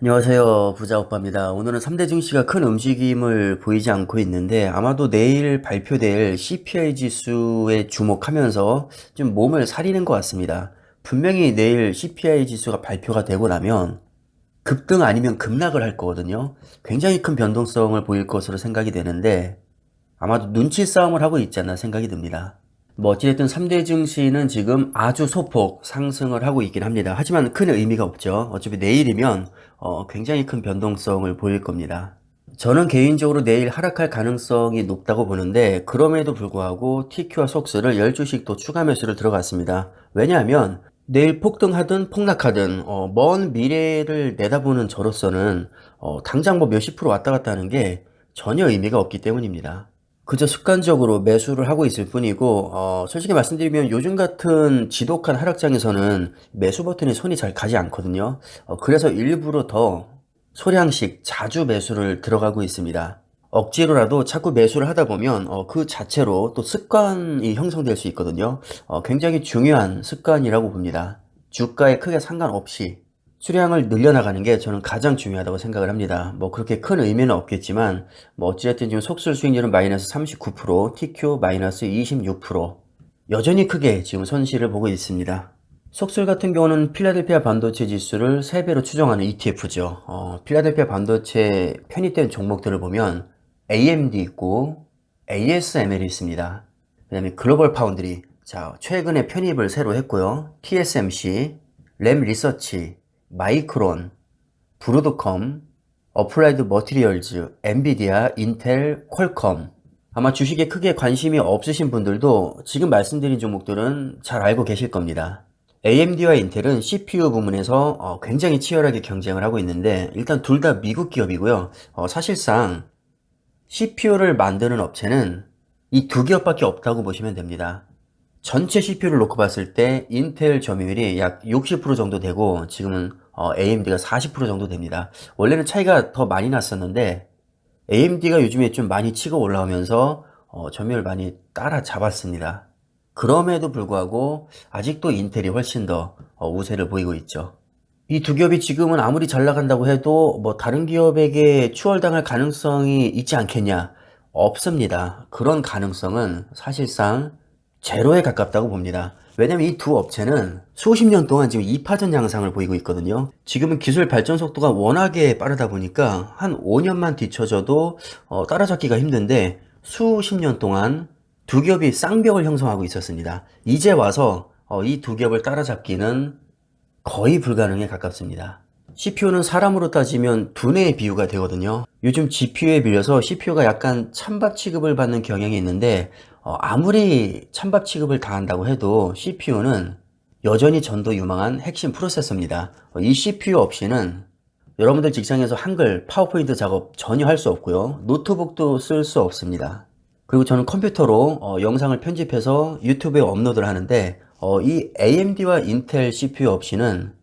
안녕하세요. 부자오빠입니다. 오늘은 3대 증시가 큰 움직임을 보이지 않고 있는데 아마도 내일 발표될 CPI 지수에 주목하면서 좀 몸을 사리는 것 같습니다. 분명히 내일 CPI 지수가 발표가 되고 나면 급등 아니면 급락을 할 거거든요. 굉장히 큰 변동성을 보일 것으로 생각이 되는데 아마도 눈치 싸움을 하고 있지 않나 생각이 듭니다. 뭐 어찌됐든 3대 증시는 지금 아주 소폭 상승을 하고 있긴 합니다. 하지만 큰 의미가 없죠. 어차피 내일이면 굉장히 큰 변동성을 보일 겁니다. 저는 개인적으로 내일 하락할 가능성이 높다고 보는데 그럼에도 불구하고 TQ와 속스를 10주씩 더 추가 매수를 들어갔습니다. 왜냐하면 내일 폭등하든 폭락하든 먼 미래를 내다보는 저로서는 당장 뭐 몇십 프로 왔다 갔다 하는 게 전혀 의미가 없기 때문입니다. 그저 습관적으로 매수를 하고 있을 뿐이고 솔직히 말씀드리면 요즘 같은 지독한 하락장에서는 매수 버튼에 손이 잘 가지 않거든요. 그래서 일부러 더 소량씩 자주 매수를 들어가고 있습니다. 억지로라도 자꾸 매수를 하다 보면 그 자체로 또 습관이 형성될 수 있거든요. 굉장히 중요한 습관이라고 봅니다. 주가에 크게 상관없이 수량을 늘려나가는 게 저는 가장 중요하다고 생각을 합니다. 뭐 그렇게 큰 의미는 없겠지만 뭐 어찌됐든 지금 속sul 수익률은 마이너스 39%, TQ 마이너스 26%, 여전히 크게 지금 손실을 보고 있습니다. 속술 같은 경우는 필라델피아 반도체 지수를 3배로 추정하는 ETF죠. 필라델피아 반도체 편입된 종목들을 보면 AMD 있고 ASML이 있습니다. 그 다음에 글로벌 파운드리, 자 최근에 편입을 새로 했고요. TSMC, 램 리서치, 마이크론, 브로드컴, 어플라이드 머티리얼즈, 엔비디아, 인텔, 퀄컴. 아마 주식에 크게 관심이 없으신 분들도 지금 말씀드린 종목들은 잘 알고 계실 겁니다. AMD와 인텔은 CPU 부문에서 굉장히 치열하게 경쟁을 하고 있는데 일단 둘 다 미국 기업이고요. 사실상 CPU를 만드는 업체는 이 두 기업밖에 없다고 보시면 됩니다. 전체 CPU를 놓고 봤을 때 인텔 점유율이 약 60% 정도 되고 지금은 AMD가 40% 정도 됩니다. 원래는 차이가 더 많이 났었는데 AMD가 요즘에 좀 많이 치고 올라오면서 점유율 많이 따라잡았습니다. 그럼에도 불구하고 아직도 인텔이 훨씬 더 우세를 보이고 있죠. 이 두 기업이 지금은 아무리 잘 나간다고 해도 뭐 다른 기업에게 추월당할 가능성이 있지 않겠냐? 없습니다. 그런 가능성은 사실상 제로에 가깝다고 봅니다. 왜냐면 이 두 업체는 수십 년 동안 지금 2파전 양상을 보이고 있거든요. 지금은 기술 발전 속도가 워낙에 빠르다 보니까 한 5년만 뒤쳐져도 따라잡기가 힘든데 수십 년 동안 두 기업이 쌍벽을 형성하고 있었습니다. 이제 와서 이 두 기업을 따라잡기는 거의 불가능에 가깝습니다. CPU는 사람으로 따지면 두뇌의 비유가 되거든요. 요즘 GPU에 비해서 CPU가 약간 찬밥 취급을 받는 경향이 있는데 아무리 찬밥 취급을 당한다고 해도 CPU는 여전히 전도 유망한 핵심 프로세서입니다. 이 CPU 없이는 여러분들 직장에서 한글, 파워포인트 작업 전혀 할 수 없고요. 노트북도 쓸 수 없습니다. 그리고 저는 컴퓨터로 영상을 편집해서 유튜브에 업로드를 하는데 이 AMD와 인텔 CPU 없이는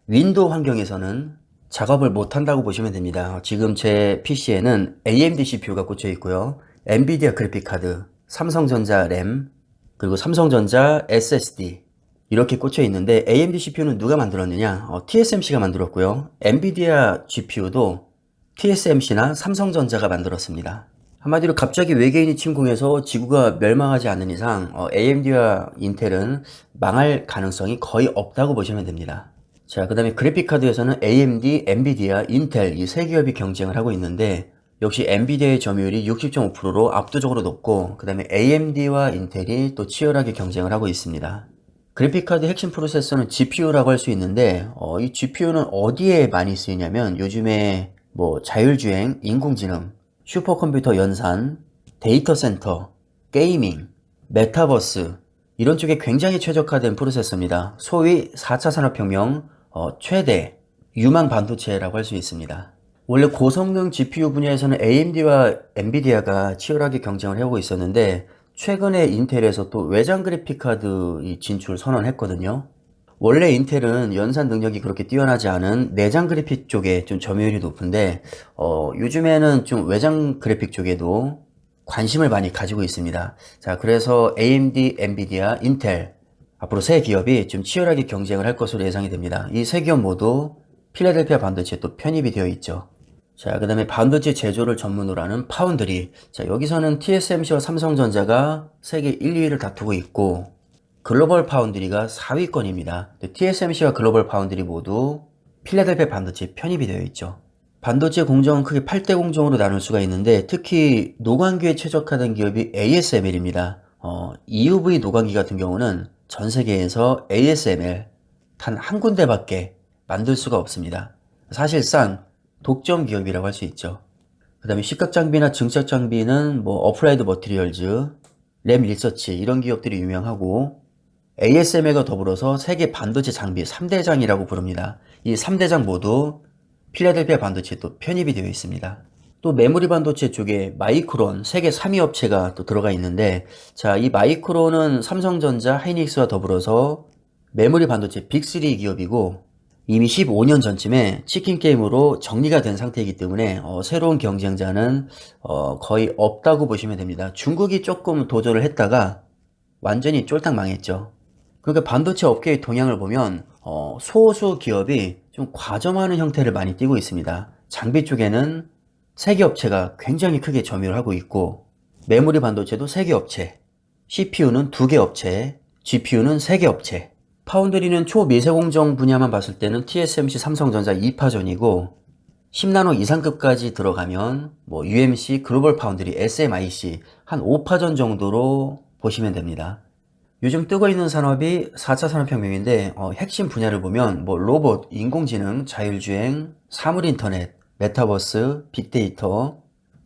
윈도우 환경에서는 작업을 못한다고 보시면 됩니다. 지금 제 PC에는 AMD CPU가 꽂혀 있고요. 엔비디아 그래픽카드, 삼성전자 램, 그리고 삼성전자 SSD 이렇게 꽂혀 있는데 AMD CPU는 누가 만들었느냐? TSMC가 만들었고요. 엔비디아 GPU도 TSMC나 삼성전자가 만들었습니다. 한마디로 갑자기 외계인이 침공해서 지구가 멸망하지 않는 이상 AMD와 인텔은 망할 가능성이 거의 없다고 보시면 됩니다. 자, 그 다음에 그래픽카드에서는 AMD, 엔비디아, 인텔 이 세 기업이 경쟁을 하고 있는데 역시 엔비디아의 점유율이 60.5%로 압도적으로 높고 그 다음에 AMD와 인텔이 또 치열하게 경쟁을 하고 있습니다. 그래픽카드 핵심 프로세서는 GPU라고 할 수 있는데 이 GPU는 어디에 많이 쓰이냐면 요즘에 뭐 자율주행, 인공지능, 슈퍼컴퓨터 연산, 데이터 센터, 게이밍, 메타버스 이런 쪽에 굉장히 최적화된 프로세서입니다. 소위 4차 산업혁명 최대 유망 반도체라고 할 수 있습니다. 원래 고성능 GPU 분야에서는 AMD와 엔비디아가 치열하게 경쟁을 해오고 있었는데 최근에 인텔에서 또 외장 그래픽카드 진출 선언했거든요. 원래 인텔은 연산 능력이 그렇게 뛰어나지 않은 내장 그래픽 쪽에 좀 점유율이 높은데 요즘에는 좀 외장 그래픽 쪽에도 관심을 많이 가지고 있습니다. 자, 그래서 AMD, 엔비디아, 인텔 앞으로 세 기업이 좀 치열하게 경쟁을 할 것으로 예상이 됩니다. 이 세 기업 모두 필라델피아 반도체에 또 편입이 되어 있죠. 자, 그 다음에 반도체 제조를 전문으로 하는 파운드리. 자, 여기서는 TSMC와 삼성전자가 세계 1, 2위를 다투고 있고, 글로벌 파운드리가 4위권입니다. TSMC와 글로벌 파운드리 모두 필라델피아 반도체에 편입이 되어 있죠. 반도체 공정은 크게 8대 공정으로 나눌 수가 있는데, 특히 노광기에 최적화된 기업이 ASML입니다. EUV 노광기 같은 경우는 전 세계에서 ASML 단 한 군데밖에 만들 수가 없습니다. 사실상 독점 기업이라고 할 수 있죠. 그 다음에 시각장비나 증착장비는 뭐 어플라이드 머티리얼즈, 램 리서치 이런 기업들이 유명하고, ASML과 더불어서 세계 반도체 장비 3대장이라고 부릅니다. 이 3대장 모두 필라델피아 반도체에 또 편입이 되어 있습니다. 또 메모리 반도체 쪽에 마이크론 세계 3위 업체가 또 들어가 있는데, 자, 이 마이크론은 삼성전자, 하이닉스와 더불어서 메모리 반도체 빅3 기업이고, 이미 15년 전쯤에 치킨 게임으로 정리가 된 상태이기 때문에 새로운 경쟁자는 거의 없다고 보시면 됩니다. 중국이 조금 도전을 했다가 완전히 쫄딱 망했죠. 그러니까 반도체 업계의 동향을 보면 소수 기업이 좀 과점하는 형태를 많이 띠고 있습니다. 장비 쪽에는 세 개 업체가 굉장히 크게 점유를 하고 있고, 메모리 반도체도 세 개 업체, CPU는 두 개 업체, GPU는 세 개 업체, 파운드리는 초미세공정 분야만 봤을 때는 TSMC, 삼성전자 2파전이고, 10나노 이상급까지 들어가면 뭐 UMC, 글로벌 파운드리, SMIC 한 5파전 정도로 보시면 됩니다. 요즘 뜨고 있는 산업이 4차 산업혁명인데 핵심 분야를 보면 뭐 로봇, 인공지능, 자율주행, 사물인터넷, 메타버스, 빅데이터,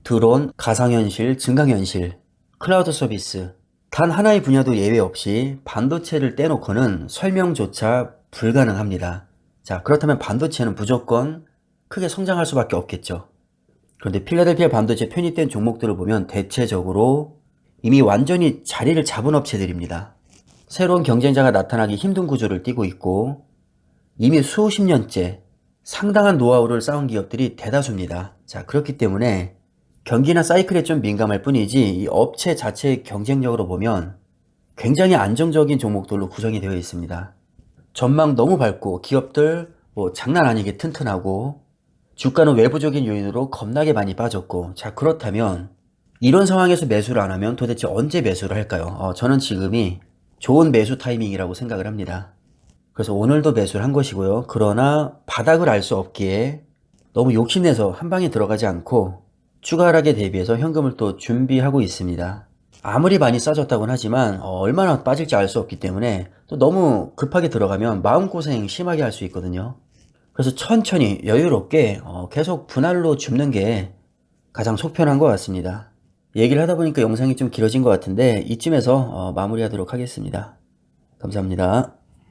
드론, 가상현실, 증강현실, 클라우드 서비스, 단 하나의 분야도 예외 없이 반도체를 떼놓고는 설명조차 불가능합니다. 자, 그렇다면 반도체는 무조건 크게 성장할 수밖에 없겠죠. 그런데 필라델피아 반도체 편입된 종목들을 보면 대체적으로 이미 완전히 자리를 잡은 업체들입니다. 새로운 경쟁자가 나타나기 힘든 구조를 띠고 있고, 이미 수십 년째 상당한 노하우를 쌓은 기업들이 대다수입니다. 자, 그렇기 때문에 경기나 사이클에 좀 민감할 뿐이지 이 업체 자체의 경쟁력으로 보면 굉장히 안정적인 종목들로 구성이 되어 있습니다. 전망 너무 밝고 기업들 뭐 장난 아니게 튼튼하고, 주가는 외부적인 요인으로 겁나게 많이 빠졌고, 자, 그렇다면 이런 상황에서 매수를 안 하면 도대체 언제 매수를 할까요? 저는 지금이 좋은 매수 타이밍이라고 생각을 합니다. 그래서 오늘도 매수를 한 것이고요. 그러나 바닥을 알 수 없기에 너무 욕심내서 한 방에 들어가지 않고 추가 하락에 대비해서 현금을 또 준비하고 있습니다. 아무리 많이 싸졌다고는 하지만 얼마나 빠질지 알 수 없기 때문에 또 너무 급하게 들어가면 마음고생 심하게 할 수 있거든요. 그래서 천천히 여유롭게 계속 분할로 줍는 게 가장 속편한 것 같습니다. 얘기를 하다 보니까 영상이 좀 길어진 것 같은데 이쯤에서 마무리하도록 하겠습니다. 감사합니다.